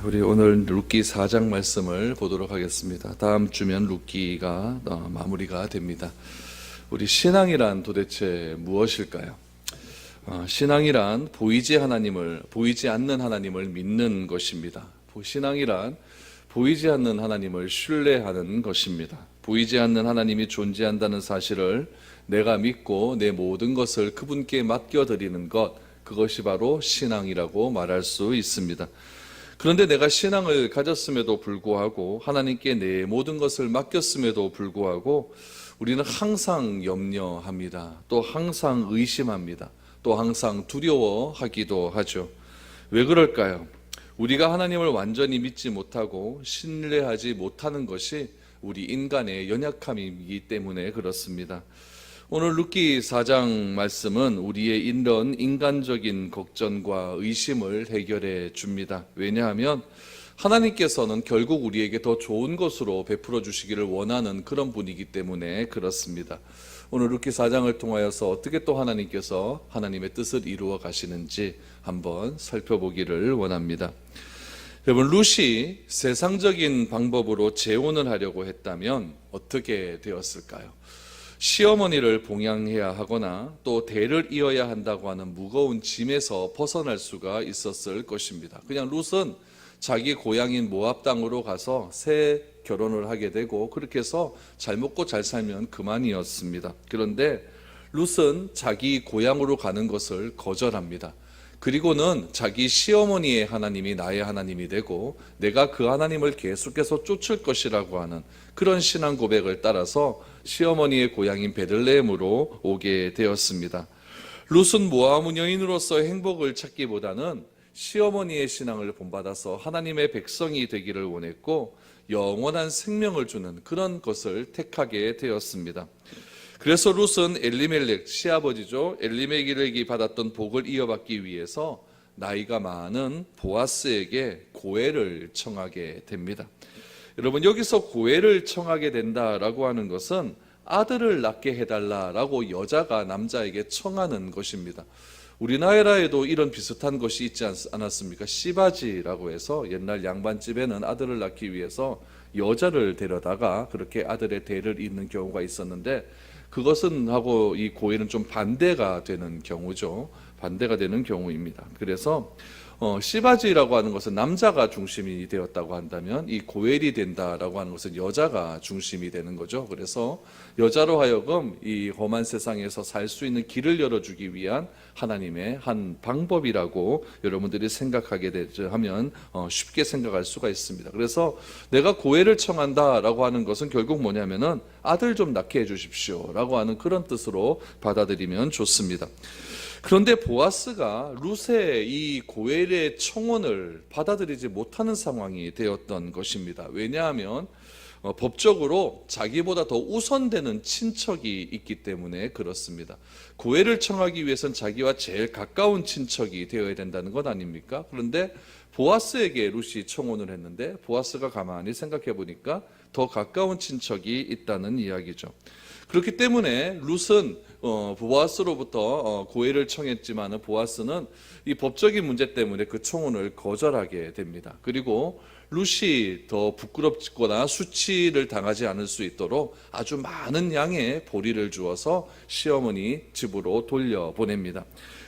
우리 오늘 룻기 4장 말씀을 보도록 하겠습니다. 다음 주면 룻기가 마무리가 됩니다. 우리 신앙이란 도대체 무엇일까요? 신앙이란 보이지 않는 하나님을 믿는 것입니다. 신앙이란 보이지 않는 하나님을 신뢰하는 것입니다. 보이지 않는 하나님이 존재한다는 사실을 내가 믿고 내 모든 것을 그분께 맡겨드리는 것, 그것이 바로 신앙이라고 말할 수 있습니다. 그런데 내가 신앙을 가졌음에도 불구하고, 하나님께 내 모든 것을 맡겼음에도 불구하고 우리는 항상 염려합니다. 또 항상 의심합니다. 또 항상 두려워하기도 하죠. 왜 그럴까요? 우리가 하나님을 완전히 믿지 못하고 신뢰하지 못하는 것이 우리 인간의 연약함이기 때문에 그렇습니다. 오늘 룻기 4장 말씀은 우리의 이런 인간적인 걱정과 의심을 해결해 줍니다. 왜냐하면 하나님께서는 결국 우리에게 더 좋은 것으로 베풀어 주시기를 원하는 그런 분이기 때문에 그렇습니다. 오늘 룻기 4장을 통하여서 어떻게 또 하나님께서 하나님의 뜻을 이루어 가시는지 한번 살펴보기를 원합니다. 여러분, 룻이 세상적인 방법으로 재혼을 하려고 했다면 어떻게 되었을까요? 시어머니를 봉양해야 하거나 또 대를 이어야 한다고 하는 무거운 짐에서 벗어날 수가 있었을 것입니다. 그냥 룻은 자기 고향인 모압 땅으로 가서 새 결혼을 하게 되고 그렇게 해서 잘 먹고 잘 살면 그만이었습니다. 그런데 룻은 자기 고향으로 가는 것을 거절합니다. 그리고는 자기 시어머니의 하나님이 나의 하나님이 되고 내가 그 하나님을 계속해서 쫓을 것이라고 하는 그런 신앙 고백을 따라서 시어머니의 고향인 베들레헴으로 오게 되었습니다. 룻은 모아문 여인으로서 행복을 찾기보다는 시어머니의 신앙을 본받아서 하나님의 백성이 되기를 원했고 영원한 생명을 주는 그런 것을 택하게 되었습니다. 그래서 룻은 엘리멜렉, 시아버지죠, 엘리멜렉이 받았던 복을 이어받기 위해서 나이가 많은 보아스에게 고해를 청하게 됩니다. 여러분, 여기서 고해를 청하게 된다라고 하는 것은 아들을 낳게 해달라라고 여자가 남자에게 청하는 것입니다. 우리나라에도 이런 비슷한 것이 있지 않았습니까? 씨바지라고 해서 옛날 양반집에는 아들을 낳기 위해서 여자를 데려다가 그렇게 아들의 대를 잇는 경우가 있었는데, 그것은 하고 이 고해는 좀 반대가 되는 경우죠. 반대가 되는 경우입니다. 그래서 씨바지라고 하는 것은 남자가 중심이 되었다고 한다면 이 고헬이 된다라고 하는 것은 여자가 중심이 되는 거죠. 그래서 여자로 하여금 이 험한 세상에서 살 수 있는 길을 열어주기 위한 하나님의 한 방법이라고 여러분들이 생각하게 하면 쉽게 생각할 수가 있습니다. 그래서 내가 고해를 청한다라고 하는 것은 결국 뭐냐면은 아들 좀 낳게 해주십시오라고 하는 그런 뜻으로 받아들이면 좋습니다. 그런데 보아스가 룻의 이 고헬의 청혼을 받아들이지 못하는 상황이 되었던 것입니다. 왜냐하면 법적으로 자기보다 더 우선되는 친척이 있기 때문에 그렇습니다. 고해를 청하기 위해서는 자기와 제일 가까운 친척이 되어야 된다는 것 아닙니까? 그런데 보아스에게 룻이 청혼을 했는데 보아스가 가만히 생각해 보니까 더 가까운 친척이 있다는 이야기죠. 그렇기 때문에 룻은 보아스로부터 고해를 청했지만 보아스는 이 법적인 문제 때문에 그 청혼을 거절하게 됩니다. 그리고 룻이 더 부끄럽거나 수치를 당하지 않을 수 있도록 아주 많은 양의 보리를 주어서 시어머니 집으로 돌려보냅니다.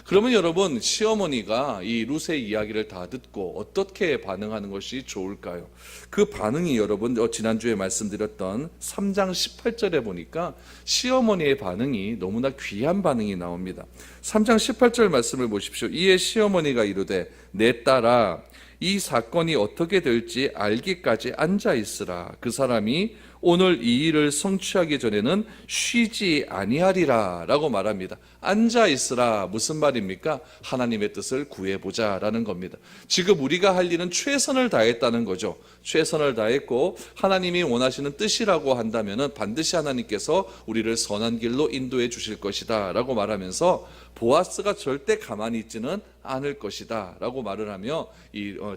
그러면 여러분, 시어머니가 이 룻의 이야기를 다 듣고 어떻게 반응하는 것이 좋을까요? 그 반응이 여러분, 지난주에 말씀드렸던 3장 18절에 보니까 시어머니의 반응이 너무나 귀한 반응이 나옵니다. 3장 18절 말씀을 보십시오. 이에 시어머니가 이르되 내 딸아, 이 사건이 어떻게 될지 알기까지 앉아 있으라. 그 사람이 오늘 이 일을 성취하기 전에는 쉬지 아니하리라 라고 말합니다. 앉아 있으라, 무슨 말입니까? 하나님의 뜻을 구해보자 라는 겁니다. 지금 우리가 할 일은 최선을 다했다는 거죠. 최선을 다했고 하나님이 원하시는 뜻이라고 한다면 반드시 하나님께서 우리를 선한 길로 인도해 주실 것이다 라고 말하면서 보아스가 절대 가만히 있지는 않을 것이다 라고 말을 하며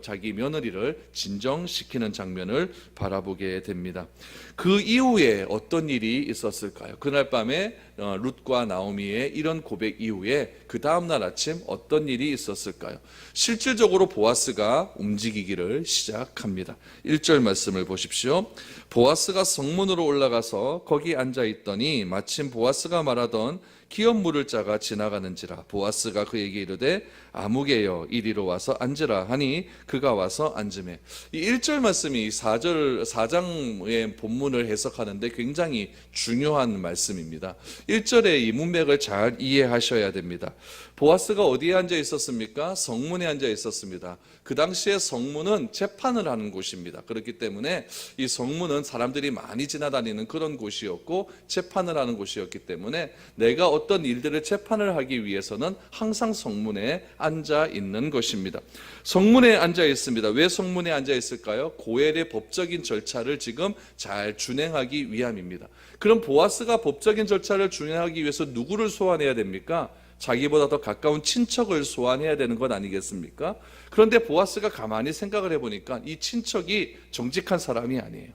자기 며느리를 진정시키는 장면을 바라보게 됩니다. 그 이후에 어떤 일이 있었을까요? 그날 밤에 룻과 나오미의 이런 고백 이후에 그 다음날 아침 어떤 일이 있었을까요? 실질적으로 보아스가 움직이기를 시작합니다. 1절 말씀을 보십시오. 보아스가 성문으로 올라가서 거기 앉아 있더니 마침 보아스가 말하던 기업 물을 자가 지나가는지라. 보아스가 그에게 이르되 아무개여 이리로 와서 앉으라 하니 그가 와서 앉으매. 이 1절 말씀이 4장의 본문을 해석하는데 굉장히 중요한 말씀입니다. 1절의 이 문맥을 잘 이해하셔야 됩니다. 보아스가 어디에 앉아 있었습니까? 성문에 앉아 있었습니다. 그 당시에 성문은 재판을 하는 곳입니다. 그렇기 때문에 이 성문은 사람들이 많이 지나다니는 그런 곳이었고 재판을 하는 곳이었기 때문에 내가 어떤 일들을 재판을 하기 위해서는 항상 성문에 앉아 있는 것입니다. 성문에 앉아 있습니다. 왜 성문에 앉아 있을까요? 고엘의 법적인 절차를 지금 잘 준행하기 위함입니다. 그럼 보아스가 법적인 절차를 준행하기 위해서 누구를 소환해야 됩니까? 자기보다 더 가까운 친척을 소환해야 되는 것 아니겠습니까? 그런데 보아스가 가만히 생각을 해보니까 이 친척이 정직한 사람이 아니에요.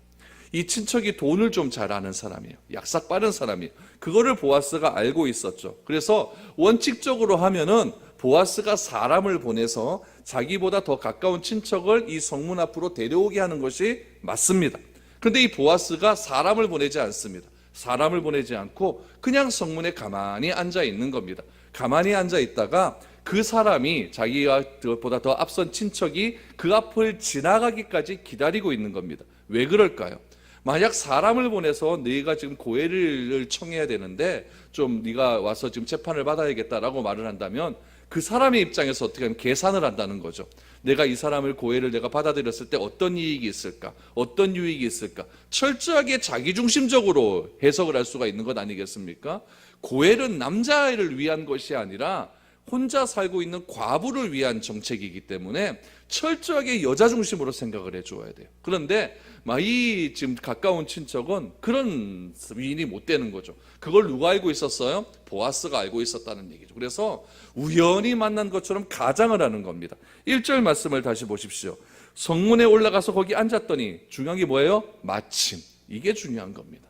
이 친척이 돈을 좀 잘 아는 사람이에요. 약삭 빠른 사람이에요. 그거를 보아스가 알고 있었죠. 그래서 원칙적으로 하면은 보아스가 사람을 보내서 자기보다 더 가까운 친척을 이 성문 앞으로 데려오게 하는 것이 맞습니다. 그런데 이 보아스가 사람을 보내지 않습니다. 사람을 보내지 않고 그냥 성문에 가만히 앉아 있는 겁니다. 가만히 앉아 있다가 그 사람이 자기보다 더 앞선 친척이 그 앞을 지나가기까지 기다리고 있는 겁니다. 왜 그럴까요? 만약 사람을 보내서 네가 지금 고해를 청해야 되는데 좀 네가 와서 지금 재판을 받아야겠다라고 말을 한다면 그 사람의 입장에서 어떻게 하면 계산을 한다는 거죠. 내가 이 사람을 고해를 내가 받아들였을 때 어떤 이익이 있을까? 어떤 유익이 있을까? 철저하게 자기중심적으로 해석을 할 수가 있는 것 아니겠습니까? 고해는 남자를 위한 것이 아니라 혼자 살고 있는 과부를 위한 정책이기 때문에 철저하게 여자 중심으로 생각을 해줘야 돼요. 그런데 이 지금 가까운 친척은 그런 위인이 못 되는 거죠. 그걸 누가 알고 있었어요? 보아스가 알고 있었다는 얘기죠. 그래서 우연히 만난 것처럼 가장을 하는 겁니다. 1절 말씀을 다시 보십시오. 성문에 올라가서 거기 앉았더니 중요한 게 뭐예요? 마침. 이게 중요한 겁니다.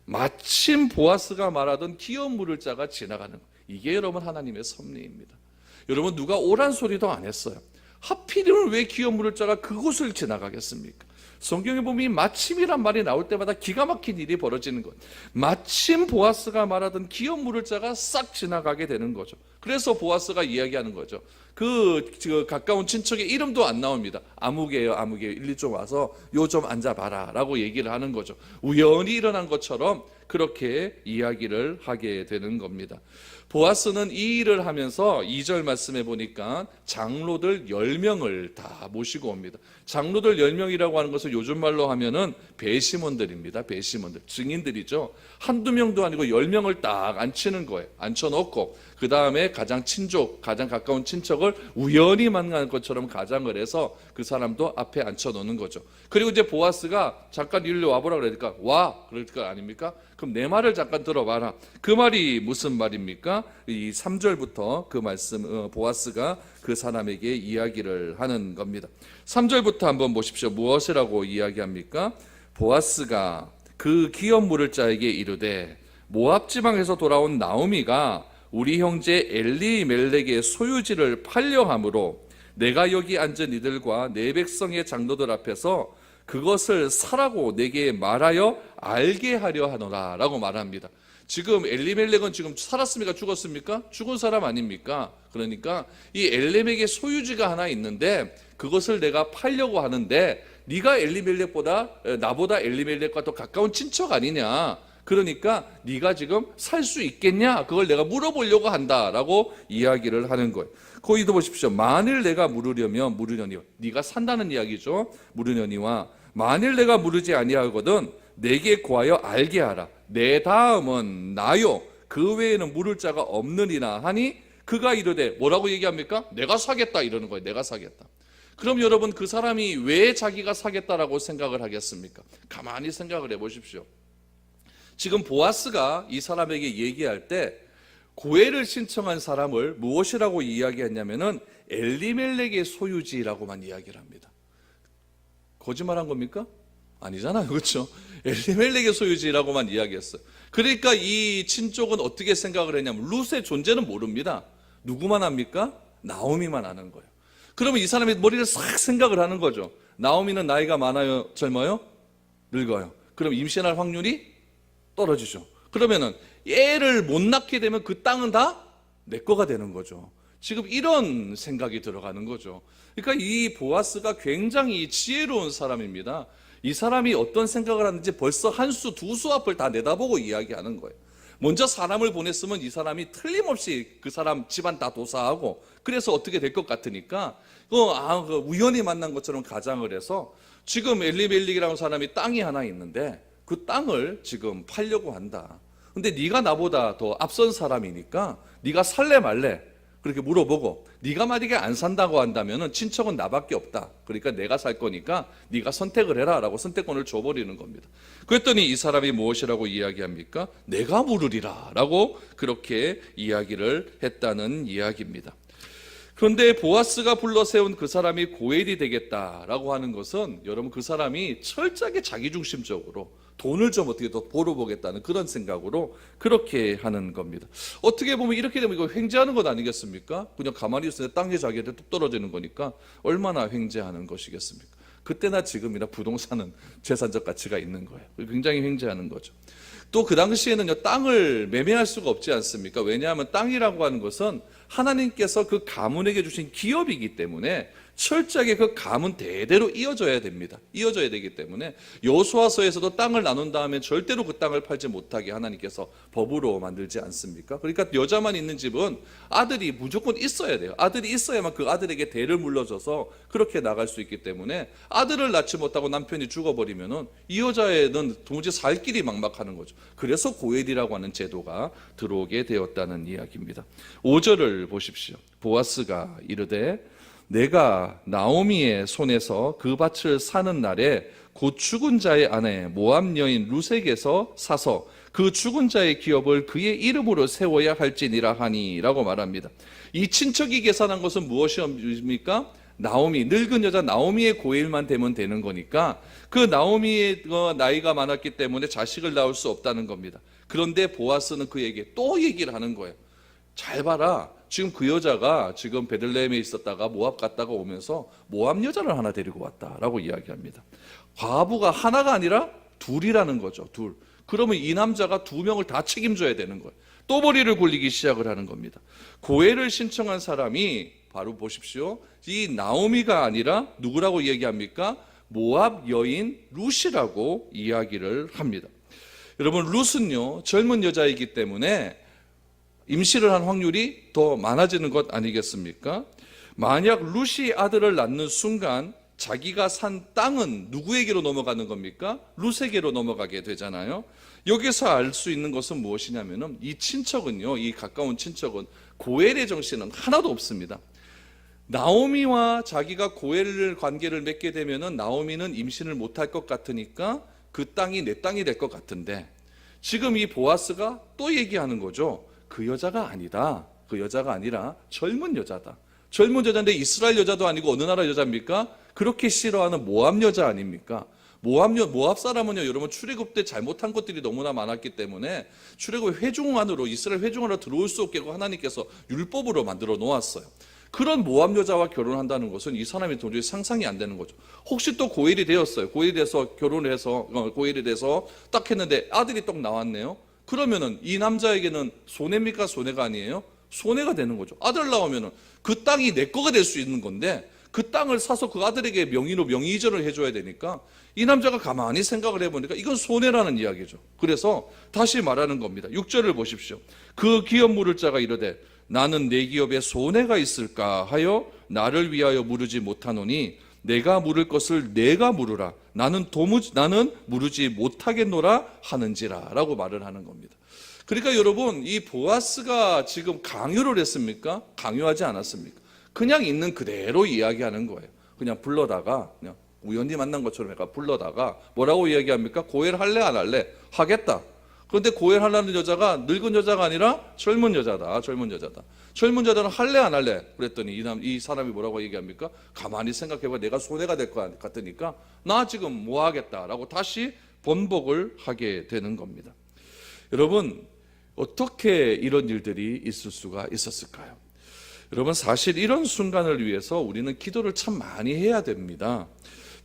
마침 보아스가 말하던 기업 물을 자가 지나가는 것. 이게 여러분 하나님의 섭리입니다. 여러분 누가 오란 소리도 안 했어요. 하필이면 왜 기업 물을 자가 그곳을 지나가겠습니까? 성경에 보면 이 마침이란 말이 나올 때마다 기가 막힌 일이 벌어지는 것. 마침 보아스가 말하던 기업 물을 자가 싹 지나가게 되는 거죠. 그래서 보아스가 이야기하는 거죠. 그 가까운 친척의 이름도 안 나옵니다. 아무개요, 아무개요. 일리 좀 와서 요 좀 앉아봐라 라고 얘기를 하는 거죠. 우연히 일어난 것처럼 그렇게 이야기를 하게 되는 겁니다. 보아스는 이 일을 하면서 2절 말씀해 보니까 장로들 10명을 다 모시고 옵니다. 장로들 10명이라고 하는 것을 요즘 말로 하면은 배심원들입니다. 배심원들, 증인들이죠. 한두 명도 아니고 10명을 딱 앉히는 거예요. 앉혀놓고 그 다음에 가장 친족, 가장 가까운 친척을 우연히 만난 것처럼 가장을 해서 그 사람도 앞에 앉혀놓는 거죠. 그리고 이제 보아스가 잠깐 일로 와보라 그러니까 와! 그럴 거 아닙니까? 그럼 내 말을 잠깐 들어봐라. 그 말이 무슨 말입니까? 이 3절부터 그 말씀, 보아스가 그 사람에게 이야기를 하는 겁니다. 3절부터 한번 보십시오. 무엇이라고 이야기합니까? 보아스가 그 기업 물을 자에게 이르되 모압 지방에서 돌아온 나오미가 우리 형제 엘리멜렉의 소유지를 팔려함으로 내가 여기 앉은 이들과 내 백성의 장로들 앞에서 그것을 사라고 내게 말하여 알게 하려 하노라 라고 말합니다. 지금 엘리멜렉은 지금 살았습니까? 죽었습니까? 죽은 사람 아닙니까? 그러니까 이 엘리멜렉의 소유지가 하나 있는데 그것을 내가 팔려고 하는데 네가 나보다 엘리멜렉과 더 가까운 친척 아니냐? 그러니까 네가 지금 살 수 있겠냐? 그걸 내가 물어보려고 한다라고 이야기를 하는 거예요. 거기도 보십시오. 만일 내가 물으려니 네가 산다는 이야기죠. 물으려니와 만일 내가 물으지 아니하거든 내게 구하여 알게 하라. 내 다음은 나요. 그 외에는 물을 자가 없느니라 하니 그가 이르되 뭐라고 얘기합니까? 내가 사겠다 이러는 거예요. 내가 사겠다. 그럼 여러분 그 사람이 왜 자기가 사겠다라고 생각을 하겠습니까? 가만히 생각을 해보십시오. 지금 보아스가 이 사람에게 얘기할 때 고해를 신청한 사람을 무엇이라고 이야기했냐면은 엘리멜렉의 소유지라고만 이야기를 합니다. 거짓말한 겁니까? 아니잖아요. 그렇죠? 엘리멜렉의 소유지라고만 이야기했어요. 그러니까 이 친족은 어떻게 생각을 했냐면 룻의 존재는 모릅니다. 누구만 합니까? 나오미만 아는 거예요. 그러면 이 사람이 머리를 싹 생각을 하는 거죠. 나오미는 나이가 많아요? 젊어요? 늙어요. 그럼 임신할 확률이 떨어지죠. 그러면은 애를 못 낳게 되면 그 땅은 다 내 거가 되는 거죠. 지금 이런 생각이 들어가는 거죠. 그러니까 이 보아스가 굉장히 지혜로운 사람입니다. 이 사람이 어떤 생각을 하는지 벌써 한 수, 두 수 앞을 다 내다보고 이야기하는 거예요. 먼저 사람을 보냈으면 이 사람이 틀림없이 그 사람 집안 다 도사하고 그래서 어떻게 될 것 같으니까 우연히 만난 것처럼 가장을 해서 지금 엘리멜렉이라는 사람이 땅이 하나 있는데 그 땅을 지금 팔려고 한다. 근데 네가 나보다 더 앞선 사람이니까 네가 살래 말래 그렇게 물어보고 네가 만약에 안 산다고 한다면 친척은 나밖에 없다. 그러니까 내가 살 거니까 네가 선택을 해라 라고 선택권을 줘버리는 겁니다. 그랬더니 이 사람이 무엇이라고 이야기합니까? 내가 물으리라 라고 그렇게 이야기를 했다는 이야기입니다. 그런데 보아스가 불러세운 그 사람이 고엘이 되겠다라고 하는 것은 여러분 그 사람이 철저하게 자기중심적으로 돈을 좀 어떻게 더 벌어보겠다는 그런 생각으로 그렇게 하는 겁니다. 어떻게 보면 이렇게 되면 이거 횡재하는 것 아니겠습니까? 그냥 가만히 있을 때 땅에 자기한테 뚝 떨어지는 거니까 얼마나 횡재하는 것이겠습니까? 그때나 지금이나 부동산은 재산적 가치가 있는 거예요. 굉장히 횡재하는 거죠. 또 그 당시에는요, 땅을 매매할 수가 없지 않습니까? 왜냐하면 땅이라고 하는 것은 하나님께서 그 가문에게 주신 기업이기 때문에 철저하게 그 가문 대대로 이어져야 됩니다. 이어져야 되기 때문에 여호수아서에서도 땅을 나눈 다음에 절대로 그 땅을 팔지 못하게 하나님께서 법으로 만들지 않습니까? 그러니까 여자만 있는 집은 아들이 무조건 있어야 돼요. 아들이 있어야만 그 아들에게 대를 물려줘서 그렇게 나갈 수 있기 때문에 아들을 낳지 못하고 남편이 죽어버리면은 이 여자애는 도무지 살 길이 막막하는 거죠. 그래서 고엘이라고 하는 제도가 들어오게 되었다는 이야기입니다. 5절을 보십시오. 보아스가 이르되 내가 나오미의 손에서 그 밭을 사는 날에 곧 죽은 자의 아내 모압 여인 룻에게서 사서 그 죽은 자의 기업을 그의 이름으로 세워야 할지니라 하니 라고 말합니다. 이 친척이 계산한 것은 무엇입니까? 나오미, 늙은 여자 나오미의 고일만 되면 되는 거니까 그 나오미의 나이가 많았기 때문에 자식을 낳을 수 없다는 겁니다. 그런데 보아스는 그에게 또 얘기를 하는 거예요. 잘 봐라. 지금 그 여자가 지금 베들레헴에 있었다가 모압 갔다가 오면서 모압 여자를 하나 데리고 왔다라고 이야기합니다. 과부가 하나가 아니라 둘이라는 거죠. 둘. 그러면 이 남자가 두 명을 다 책임져야 되는 거예요. 또 머리를 굴리기 시작을 하는 겁니다. 고해를 신청한 사람이 바로 보십시오. 이 나오미가 아니라 누구라고 얘기합니까? 모압 여인 룻이라고 이야기를 합니다. 여러분 룻은요 젊은 여자이기 때문에 임신을 한 확률이 더 많아지는 것 아니겠습니까? 만약 룻이 아들을 낳는 순간 자기가 산 땅은 누구에게로 넘어가는 겁니까? 룻에게로 넘어가게 되잖아요. 여기서 알 수 있는 것은 무엇이냐면은 이 친척은요, 이 가까운 친척은 고엘의 정신은 하나도 없습니다. 나오미와 자기가 고엘 관계를 맺게 되면은 나오미는 임신을 못할 것 같으니까 그 땅이 내 땅이 될 것 같은데 지금 이 보아스가 또 얘기하는 거죠. 그 여자가 아니다. 그 여자가 아니라 젊은 여자다. 젊은 여자인데 이스라엘 여자도 아니고 어느 나라 여자입니까? 그렇게 싫어하는 모압 여자 아닙니까? 모압 사람은요, 여러분 출애굽 때 잘못한 것들이 너무나 많았기 때문에 출애굽 회중 안으로 이스라엘 회중 안으로 들어올 수 없게 하나님께서 율법으로 만들어 놓았어요. 그런 모압 여자와 결혼한다는 것은 이 사람이 도저히 상상이 안 되는 거죠. 혹시 또 고엘이 되었어요. 고엘이 돼서 결혼을 해서 고엘이 돼서 딱 했는데 아들이 딱 나왔네요. 그러면은 이 남자에게는 손해입니까? 손해가 아니에요? 손해가 되는 거죠. 아들 나오면은 그 땅이 내 거가 될 수 있는 건데 그 땅을 사서 그 아들에게 명의로 명의 이전을 해줘야 되니까 이 남자가 가만히 생각을 해보니까 이건 손해라는 이야기죠. 그래서 다시 말하는 겁니다. 6절을 보십시오. 그 기업 물을 자가 이르되 나는 내 기업에 손해가 있을까 하여 나를 위하여 물으지 못하노니 내가 물을 것을 내가 물으라. 나는 물으지 못하겠노라 하는지라 라고 말을 하는 겁니다. 그러니까 여러분 이 보아스가 지금 강요를 했습니까? 강요하지 않았습니까? 그냥 있는 그대로 이야기하는 거예요. 그냥 불러다가 그냥 우연히 만난 것처럼 해가 불러다가 뭐라고 이야기합니까? 고엘 할래 안 할래? 하겠다. 그런데 고해하려는 여자가 늙은 여자가 아니라 젊은 여자다. 젊은 여자다. 젊은 여자는 할래 안 할래? 그랬더니 이 사람이 뭐라고 얘기합니까? 가만히 생각해봐. 내가 손해가 될 것 같으니까 나 지금 뭐 하겠다라고 다시 번복을 하게 되는 겁니다. 여러분, 어떻게 이런 일들이 있을 수가 있었을까요? 여러분, 사실 이런 순간을 위해서 우리는 기도를 참 많이 해야 됩니다.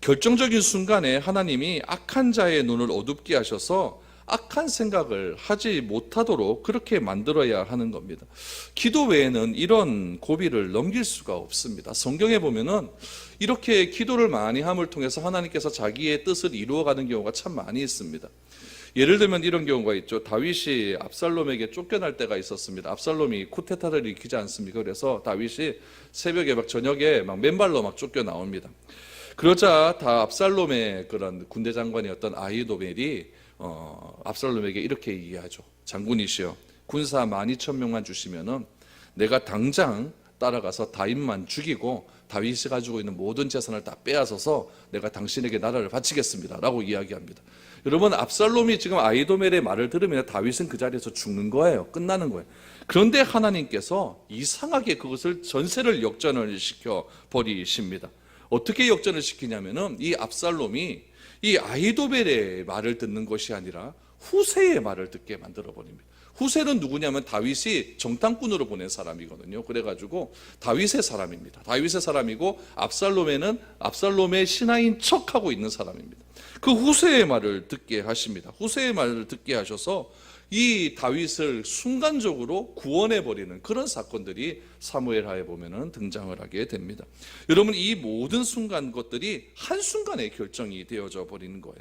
결정적인 순간에 하나님이 악한 자의 눈을 어둡게 하셔서 악한 생각을 하지 못하도록 그렇게 만들어야 하는 겁니다. 기도 외에는 이런 고비를 넘길 수가 없습니다. 성경에 보면은 이렇게 기도를 많이 함을 통해서 하나님께서 자기의 뜻을 이루어가는 경우가 참 많이 있습니다. 예를 들면 이런 경우가 있죠. 다윗이 압살롬에게 쫓겨날 때가 있었습니다. 압살롬이 쿠데타를 일으키지 않습니까? 그래서 다윗이 새벽에 저녁에 맨발로 쫓겨나옵니다. 그러자 다 압살롬의 그런 군대 장관이었던 아히도멜이 압살롬에게 이렇게 얘기하죠. 장군이시여, 군사 12,000명만 주시면은 내가 당장 따라가서 다윗만 죽이고 다윗이 가지고 있는 모든 재산을 다 빼앗아서 내가 당신에게 나라를 바치겠습니다 라고 이야기합니다. 여러분, 압살롬이 지금 아히도멜의 말을 들으면 다윗은 그 자리에서 죽는 거예요. 끝나는 거예요. 그런데 하나님께서 이상하게 그것을 전세를 역전을 시켜 버리십니다. 어떻게 역전을 시키냐면은 이 압살롬이 이 아히도벨의 말을 듣는 것이 아니라 후세의 말을 듣게 만들어 버립니다. 후세는 누구냐면 다윗이 정탐꾼으로 보낸 사람이거든요. 그래가지고 다윗의 사람입니다. 다윗의 사람이고 압살롬에는 압살롬의 신하인 척하고 있는 사람입니다. 그 후세의 말을 듣게 하십니다. 후세의 말을 듣게 하셔서 이 다윗을 순간적으로 구원해버리는 그런 사건들이 사무엘하에 보면은 등장을 하게 됩니다. 여러분, 이 모든 순간 것들이 한순간에 결정이 되어져 버리는 거예요.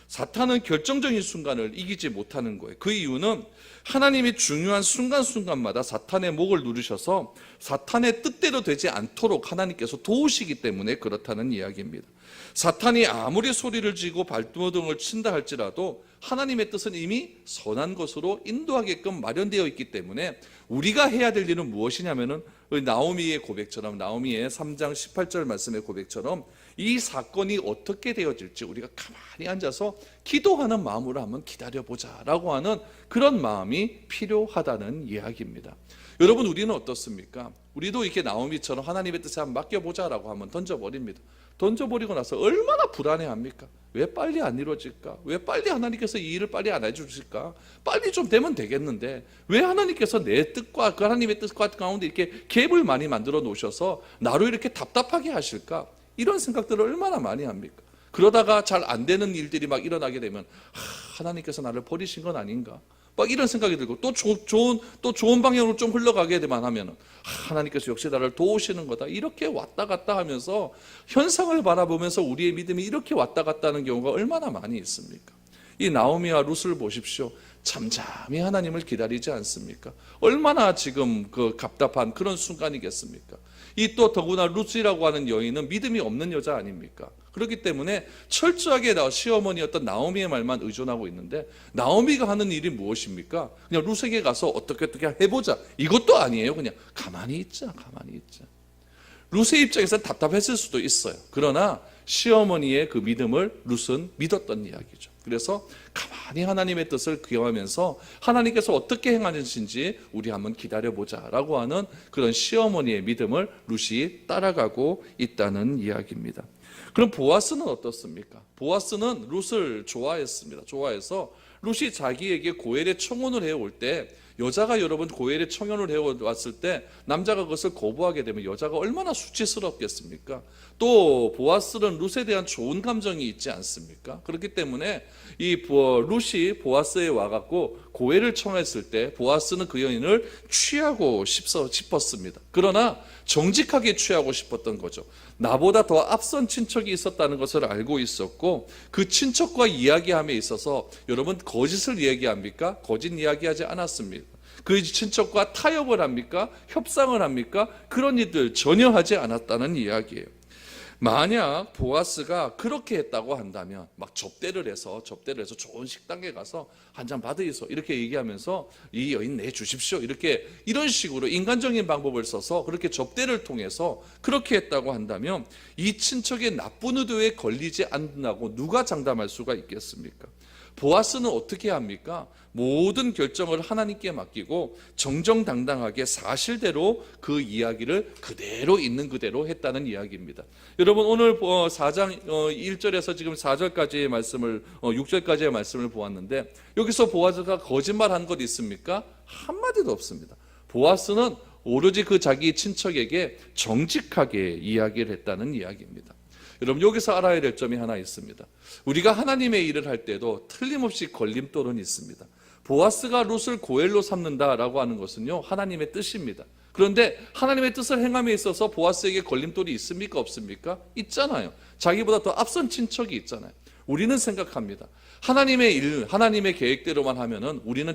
사탄은 결정적인 순간을 이기지 못하는 거예요. 그 이유는 하나님이 중요한 순간순간마다 사탄의 목을 누르셔서 사탄의 뜻대로 되지 않도록 하나님께서 도우시기 때문에 그렇다는 이야기입니다. 사탄이 아무리 소리를 지고 발버둥을 친다 할지라도 하나님의 뜻은 이미 선한 것으로 인도하게끔 마련되어 있기 때문에 우리가 해야 될 일은 무엇이냐면은 나오미의 고백처럼, 나오미의 3장 18절 말씀의 고백처럼 이 사건이 어떻게 되어질지 우리가 가만히 앉아서 기도하는 마음으로 한번 기다려보자 라고 하는 그런 마음이 필요하다는 이야기입니다. 여러분, 우리는 어떻습니까? 우리도 이렇게 나오미처럼 하나님의 뜻에 한번 맡겨보자 라고 하면 던져버립니다. 던져버리고 나서 얼마나 불안해합니까? 왜 빨리 안 이루어질까? 왜 빨리 하나님께서 이 일을 빨리 안 해주실까? 빨리 좀 되면 되겠는데 왜 하나님께서 내 뜻과 그 하나님의 뜻 가운데 이렇게 갭을 많이 만들어 놓으셔서 나로 이렇게 답답하게 하실까? 이런 생각들을 얼마나 많이 합니까? 그러다가 잘 안 되는 일들이 막 일어나게 되면 하나님께서 나를 버리신 건 아닌가? 막 이런 생각이 들고 또 좋은 방향으로 좀 흘러가게 되만 하면은 하나님께서 역시 나를 도우시는 거다. 이렇게 왔다 갔다 하면서 현상을 바라보면서 우리의 믿음이 이렇게 왔다 갔다 하는 경우가 얼마나 많이 있습니까? 이 나오미와 룻을 보십시오. 잠잠히 하나님을 기다리지 않습니까? 얼마나 지금 그 답답한 그런 순간이겠습니까? 이 또 더구나 룻이라고 하는 여인은 믿음이 없는 여자 아닙니까? 그렇기 때문에 철저하게 시어머니였던 나오미의 말만 의존하고 있는데 나오미가 하는 일이 무엇입니까? 그냥 룻에게 가서 어떻게 해보자. 이것도 아니에요. 그냥 가만히 있자. 룻의 입장에서는 답답했을 수도 있어요. 그러나 시어머니의 그 믿음을 룻은 믿었던 이야기죠. 그래서 가만히 하나님의 뜻을 기억하면서 하나님께서 어떻게 행하시는지 우리 한번 기다려보자 라고 하는 그런 시어머니의 믿음을 룻이 따라가고 있다는 이야기입니다. 그럼 보아스는 어떻습니까? 보아스는 룻을 좋아했습니다. 좋아해서 룻이 자기에게 고엘의 청혼을 해올 때 여자가 여러분 고엘의 청혼을 해왔을 때 남자가 그것을 거부하게 되면 여자가 얼마나 수치스럽겠습니까? 또 보아스는 룻에 대한 좋은 감정이 있지 않습니까? 그렇기 때문에 이 룻이 보아스에 와갖고 고엘을 청했을 때 보아스는 그 여인을 취하고 싶었습니다. 그러나 정직하게 취하고 싶었던 거죠. 나보다 더 앞선 친척이 있었다는 것을 알고 있었고 그 친척과 이야기함에 있어서 여러분 거짓을 이야기합니까? 거짓 이야기하지 않았습니다. 그 친척과 타협을 합니까? 협상을 합니까? 그런 일들 전혀 하지 않았다는 이야기예요. 만약 보아스가 그렇게 했다고 한다면 막 접대를 해서 좋은 식당에 가서 한 잔 받으이소 이렇게 얘기하면서 이 여인 내주십시오 이런 식으로 인간적인 방법을 써서 그렇게 접대를 통해서 그렇게 했다고 한다면 이 친척의 나쁜 의도에 걸리지 않는다고 누가 장담할 수가 있겠습니까? 보아스는 어떻게 합니까? 모든 결정을 하나님께 맡기고 정정당당하게 사실대로 그 이야기를 그대로 있는 그대로 했다는 이야기입니다. 여러분 오늘 4장 1절에서 지금 4절까지의 말씀을 6절까지의 말씀을 보았는데 여기서 보아스가 거짓말한 것 있습니까? 한마디도 없습니다. 보아스는 오로지 그 자기 친척에게 정직하게 이야기를 했다는 이야기입니다. 여러분 여기서 알아야 될 점이 하나 있습니다. 우리가 하나님의 일을 할 때도 틀림없이 걸림돌은 있습니다. 보아스가 룻을 고엘로 삼는다라고 하는 것은요, 하나님의 뜻입니다. 그런데 하나님의 뜻을 행함에 있어서 보아스에게 걸림돌이 있습니까? 없습니까? 있잖아요. 자기보다 더 앞선 친척이 있잖아요. 우리는 생각합니다. 하나님의 일, 하나님의 계획대로만 하면은 우리는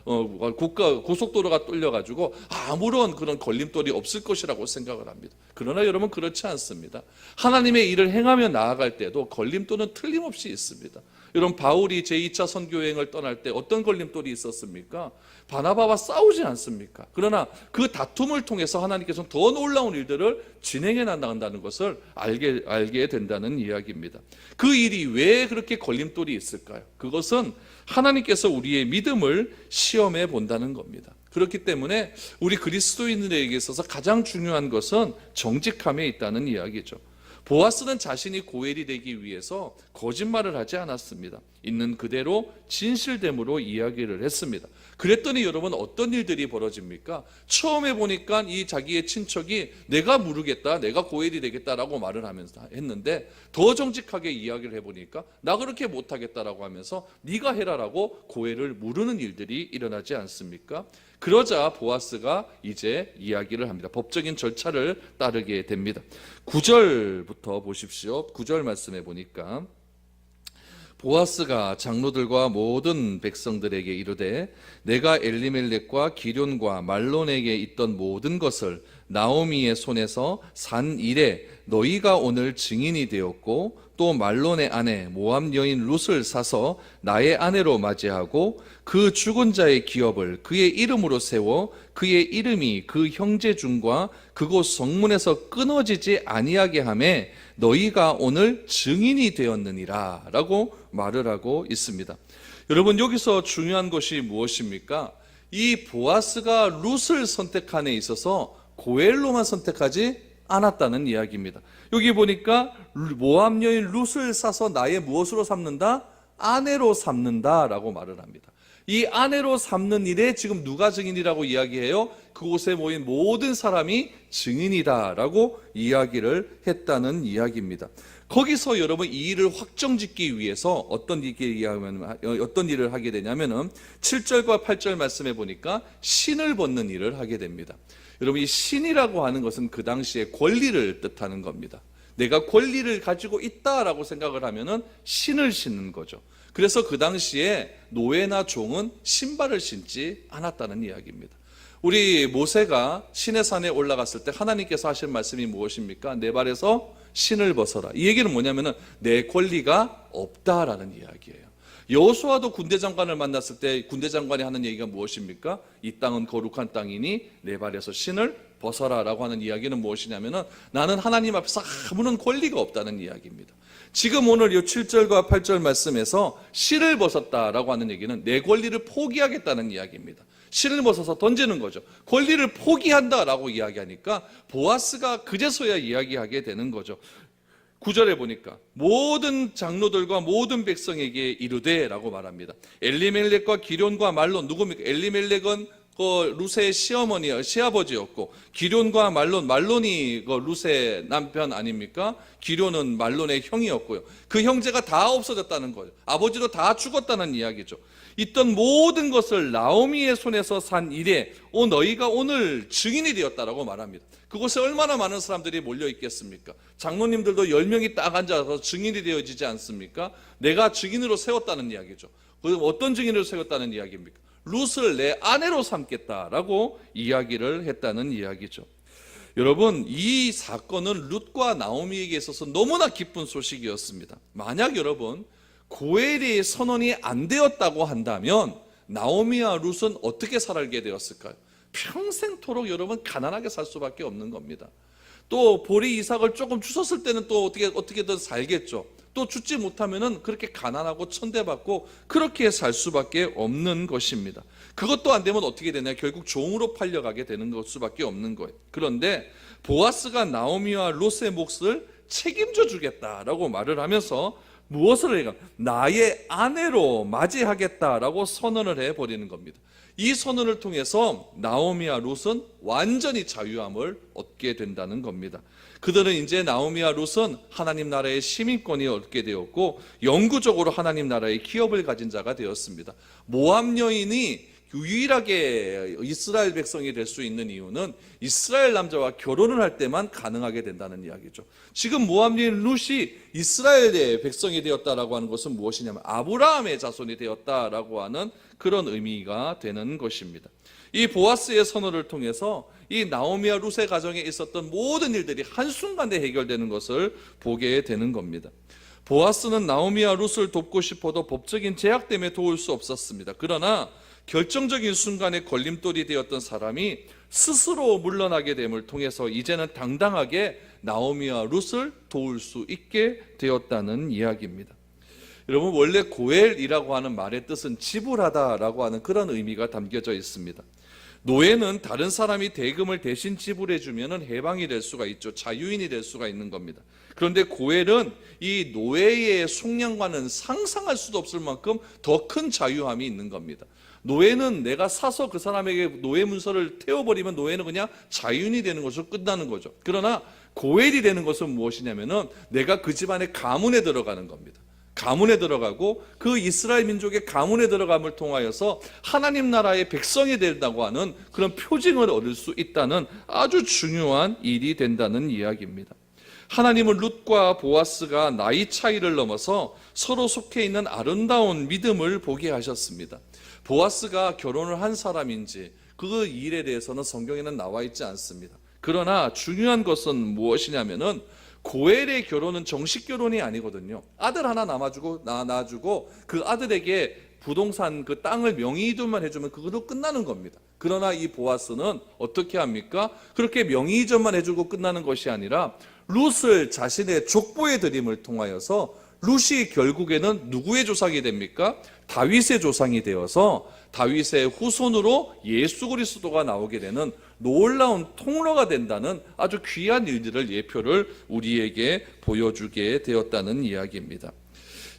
고속도로가 뚫려가지고 아무런 그런 걸림돌이 없을 것이라고 생각을 합니다. 그러나 여러분 그렇지 않습니다. 하나님의 일을 행하며 나아갈 때도 걸림돌은 틀림없이 있습니다. 여러분 바울이 제2차 선교여행을 떠날 때 어떤 걸림돌이 있었습니까? 바나바와 싸우지 않습니까? 그러나 그 다툼을 통해서 하나님께서는 더 놀라운 일들을 진행해 나간다는 것을 알게 된다는 이야기입니다. 그 일이 왜 그렇게 걸림돌이 있을까요? 그것은 하나님께서 우리의 믿음을 시험해 본다는 겁니다. 그렇기 때문에 우리 그리스도인들에게 있어서 가장 중요한 것은 정직함에 있다는 이야기죠. 보아스는 자신이 고엘이 되기 위해서 거짓말을 하지 않았습니다. 있는 그대로 진실됨으로 이야기를 했습니다. 그랬더니 여러분 어떤 일들이 벌어집니까? 처음에 보니까 이 자기의 친척이 내가 무르겠다, 내가 고엘이 되겠다라고 말을 하면서 했는데 더 정직하게 이야기를 해보니까 나 그렇게 못하겠다라고 하면서 네가 해라라고 고엘을 무르는 일들이 일어나지 않습니까? 그러자 보아스가 이제 이야기를 합니다. 법적인 절차를 따르게 됩니다. 9절부터 보십시오. 9절 말씀해 보니까 보아스가 장로들과 모든 백성들에게 이르되 내가 엘리멜렉과 기럨과 말론에게 있던 모든 것을 나오미의 손에서 산 이래 너희가 오늘 증인이 되었고 또 말론의 아내 모압 여인 룻을 사서 나의 아내로 맞이하고 그 죽은 자의 기업을 그의 이름으로 세워 그의 이름이 그 형제 중과 그곳 성문에서 끊어지지 아니하게 하매 너희가 오늘 증인이 되었느니라 라고 말을 하고 있습니다. 여러분 여기서 중요한 것이 무엇입니까? 이 보아스가 룻을 선택한 데 있어서 고엘로만 선택하지 않았다는 이야기입니다. 여기 보니까 모압 여인 룻을 사서 나의 무엇으로 삼는다? 아내로 삼는다라고 말을 합니다. 이 아내로 삼는 일에 지금 누가 증인이라고 이야기해요? 그곳에 모인 모든 사람이 증인이다라고 이야기를 했다는 이야기입니다. 거기서 여러분 이 일을 확정짓기 위해서 어떤 일을 하게 되냐면은 7절과 8절 말씀해 보니까 신을 벗는 일을 하게 됩니다. 여러분 이 신이라고 하는 것은 그 당시에 권리를 뜻하는 겁니다. 내가 권리를 가지고 있다라고 생각을 하면은 신을 신는 거죠. 그래서 그 당시에 노예나 종은 신발을 신지 않았다는 이야기입니다. 우리 모세가 시내산에 올라갔을 때 하나님께서 하신 말씀이 무엇입니까? 내 발에서 신을 벗어라. 이 얘기는 뭐냐면은 내 권리가 없다라는 이야기예요. 여호수아도 군대 장관을 만났을 때 군대 장관이 하는 얘기가 무엇입니까? 이 땅은 거룩한 땅이니 내 발에서 신을 벗어라라고 하는 이야기는 무엇이냐면은 나는 하나님 앞에서 아무런 권리가 없다는 이야기입니다. 지금 오늘 이 7절과 8절 말씀에서 신을 벗었다라고 하는 얘기는 내 권리를 포기하겠다는 이야기입니다. 신을 벗어서 던지는 거죠. 권리를 포기한다라고 이야기하니까 보아스가 그제서야 이야기하게 되는 거죠. 9절에 보니까 모든 장로들과 모든 백성에게 이르되 라고 말합니다. 엘리멜렉과 기럨과 말론, 누굽니까? 엘리멜렉은 그 룻의 시아버지였고 기럨과 말론이 그 룻의 남편 아닙니까? 기럨은 말론의 형이었고요. 그 형제가 다 없어졌다는 거예요. 아버지도 다 죽었다는 이야기죠. 있던 모든 것을 나오미의 손에서 산 이래 너희가 오늘 증인이 되었다라고 말합니다. 그곳에 얼마나 많은 사람들이 몰려 있겠습니까? 장로님들도 10명이 딱 앉아서 증인이 되어지지 않습니까? 내가 증인으로 세웠다는 이야기죠. 어떤 증인으로 세웠다는 이야기입니까? 룻을 내 아내로 삼겠다라고 이야기를 했다는 이야기죠. 여러분 이 사건은 룻과 나오미에게 있어서 너무나 기쁜 소식이었습니다. 만약 여러분 고엘이 선언이 안 되었다고 한다면 나오미와 룻은 어떻게 살게 되었을까요? 평생토록 여러분 가난하게 살 수밖에 없는 겁니다. 또 보리 이삭을 조금 주셨을 때는 또 어떻게든 살겠죠. 또 죽지 못하면은 그렇게 가난하고 천대받고 그렇게 살 수밖에 없는 것입니다. 그것도 안 되면 어떻게 되냐? 결국 종으로 팔려가게 되는 것 수밖에 없는 거예요. 그런데 보아스가 나오미와 롯의 몫을 책임져 주겠다라고 말을 하면서 무엇을 해가? 나의 아내로 맞이하겠다라고 선언을 해버리는 겁니다. 이 선언을 통해서 나오미와 롯은 완전히 자유함을 얻게 된다는 겁니다. 그들은 이제 나오미와 롯은 하나님 나라의 시민권이 얻게 되었고 영구적으로 하나님 나라의 기업을 가진 자가 되었습니다. 모압 여인이 유일하게 이스라엘 백성이 될 수 있는 이유는 이스라엘 남자와 결혼을 할 때만 가능하게 된다는 이야기죠. 지금 모압 여인 룻이 이스라엘의 백성이 되었다라고 하는 것은 무엇이냐면 아브라함의 자손이 되었다라고 하는 그런 의미가 되는 것입니다. 이 보아스의 선언을 통해서 이 나오미와 룻의 가정에 있었던 모든 일들이 한순간에 해결되는 것을 보게 되는 겁니다. 보아스는 나오미와 룻을 돕고 싶어도 법적인 제약 때문에 도울 수 없었습니다. 그러나 결정적인 순간에 걸림돌이 되었던 사람이 스스로 물러나게 됨을 통해서 이제는 당당하게 나오미와 룻을 도울 수 있게 되었다는 이야기입니다. 여러분, 원래 고엘이라고 하는 말의 뜻은 지불하다라고 하는 그런 의미가 담겨져 있습니다. 노예는 다른 사람이 대금을 대신 지불해 주면 해방이 될 수가 있죠. 자유인이 될 수가 있는 겁니다. 그런데 고엘은 이 노예의 속량과는 상상할 수도 없을 만큼 더 큰 자유함이 있는 겁니다. 노예는 내가 사서 그 사람에게 노예 문서를 태워버리면 노예는 그냥 자유인이 되는 것으로 끝나는 거죠. 그러나 고엘이 되는 것은 무엇이냐면은 내가 그 집안의 가문에 들어가는 겁니다. 가문에 들어가고 그 이스라엘 민족의 가문에 들어감을 통하여서 하나님 나라의 백성이 된다고 하는 그런 표징을 얻을 수 있다는 아주 중요한 일이 된다는 이야기입니다. 하나님은 룻과 보아스가 나이 차이를 넘어서 서로 속해 있는 아름다운 믿음을 보게 하셨습니다. 보아스가 결혼을 한 사람인지 그 일에 대해서는 성경에는 나와 있지 않습니다. 그러나 중요한 것은 무엇이냐면은 고엘의 결혼은 정식 결혼이 아니거든요. 아들 하나 낳아주고 그 아들에게 부동산 그 땅을 명의이전만 해주면 그걸로 끝나는 겁니다. 그러나 이 보아스는 어떻게 합니까? 그렇게 명의이전만 해주고 끝나는 것이 아니라 룻을 자신의 족보의 드림을 통하여서 룻이 결국에는 누구의 조상이 됩니까? 다윗의 조상이 되어서 다윗의 후손으로 예수 그리스도가 나오게 되는 놀라운 통로가 된다는 아주 귀한 일들을 예표를 우리에게 보여주게 되었다는 이야기입니다.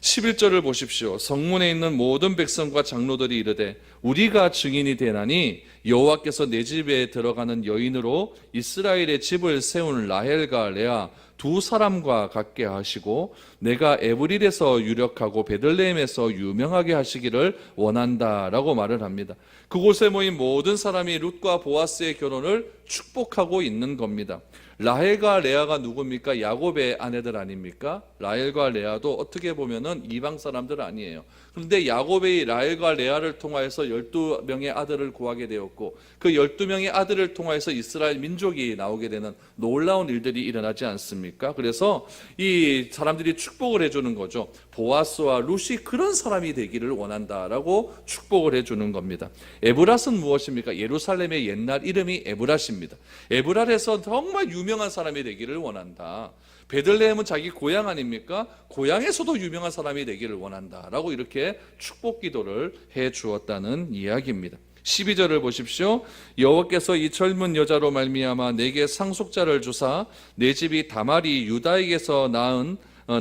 11절을 보십시오. 성문에 있는 모든 백성과 장로들이 이르되 우리가 증인이 되나니 여호와께서 내 집에 들어가는 여인으로 이스라엘의 집을 세운 라헬과 레아 두 사람과 같게 하시고 내가 에브릴에서 유력하고 베들레헴에서 유명하게 하시기를 원한다라고 말을 합니다. 그곳에 모인 모든 사람이 룻과 보아스의 결혼을 축복하고 있는 겁니다. 라헬과 레아가 누굽니까? 야곱의 아내들 아닙니까? 라헬과 레아도 어떻게 보면은 이방 사람들 아니에요. 그런데 야곱의 라헬과 레아를 통하여서 12명의 아들을 구하게 되었고 그 12명의 아들을 통하여서 이스라엘 민족이 나오게 되는 놀라운 일들이 일어나지 않습니까? 그래서 이 사람들이 축복을 해주는 거죠. 보아스와 룻이 그런 사람이 되기를 원한다라고 축복을 해주는 겁니다. 에브랏은 무엇입니까? 예루살렘의 옛날 이름이 에브랏입니다. 에브랏에서 정말 유명한 사람이 되기를 원한다. 베들레헴은 자기 고향 아닙니까? 고향에서도 유명한 사람이 되기를 원한다라고 이렇게 축복 기도를 해 주었다는 이야기입니다. 12절을 보십시오. 여호와께서 이 젊은 여자로 말미암아 내게 상속자를 주사 내 집이 다말이 유다에게서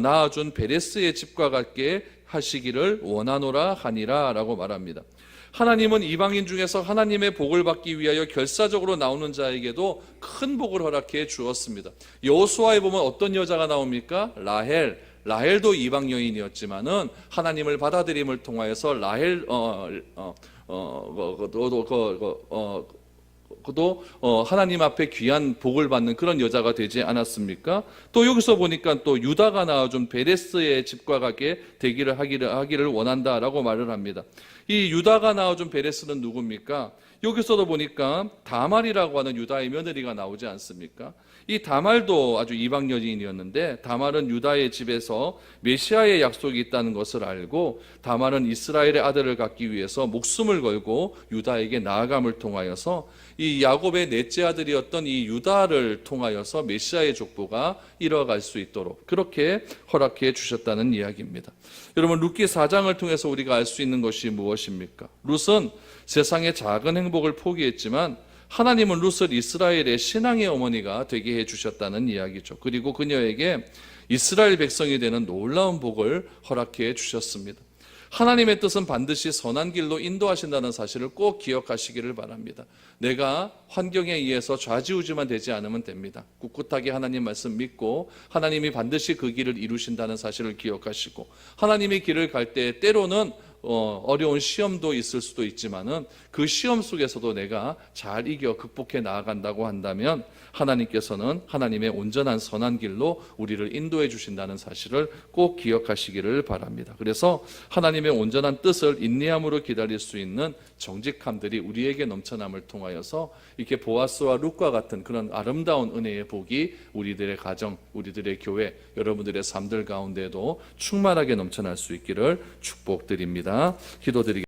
낳아준 베레스의 집과 같게 하시기를 원하노라 하니라 라고 말합니다. 하나님은 이방인 중에서 하나님의 복을 받기 위하여 결사적으로 나오는 자에게도 큰 복을 허락해 주었습니다. 여호수아에 보면 어떤 여자가 나옵니까? 라헬도 이방 여인이었지만은 하나님을 받아들임을 통하여서 그도 하나님 앞에 귀한 복을 받는 그런 여자가 되지 않았습니까? 또 여기서 보니까 또 유다가 낳아준 베레스의 집과 같게 되기를 하기를 원한다라고 말을 합니다. 이 유다가 낳아준 베레스는 누굽니까? 여기서도 보니까 다말이라고 하는 유다의 며느리가 나오지 않습니까? 이 다말도 아주 이방 여인이었는데, 다말은 유다의 집에서 메시아의 약속이 있다는 것을 알고, 다말은 이스라엘의 아들을 갖기 위해서 목숨을 걸고 유다에게 나아감을 통하여서 이 야곱의 넷째 아들이었던 이 유다를 통하여서 메시아의 족보가 이뤄갈 수 있도록 그렇게 허락해 주셨다는 이야기입니다. 여러분, 룻기 4장을 통해서 우리가 알 수 있는 것이 무엇입니까? 룻은 세상의 작은 행복을 포기했지만 하나님은 룻을 이스라엘의 신앙의 어머니가 되게 해주셨다는 이야기죠. 그리고 그녀에게 이스라엘 백성이 되는 놀라운 복을 허락해 주셨습니다. 하나님의 뜻은 반드시 선한 길로 인도하신다는 사실을 꼭 기억하시기를 바랍니다. 내가 환경에 의해서 좌지우지만 되지 않으면 됩니다. 꿋꿋하게 하나님 말씀 믿고 하나님이 반드시 그 길을 이루신다는 사실을 기억하시고, 하나님의 길을 갈 때 때로는 어려운 시험도 있을 수도 있지만은 그 시험 속에서도 내가 잘 이겨 극복해 나아간다고 한다면 하나님께서는 하나님의 온전한 선한 길로 우리를 인도해 주신다는 사실을 꼭 기억하시기를 바랍니다. 그래서 하나님의 온전한 뜻을 인내함으로 기다릴 수 있는 정직함들이 우리에게 넘쳐남을 통하여서 이렇게 보아스와 룻과 같은 그런 아름다운 은혜의 복이 우리들의 가정, 우리들의 교회, 여러분들의 삶들 가운데도 충만하게 넘쳐날 수 있기를 축복드립니다. 기도드리겠습니다.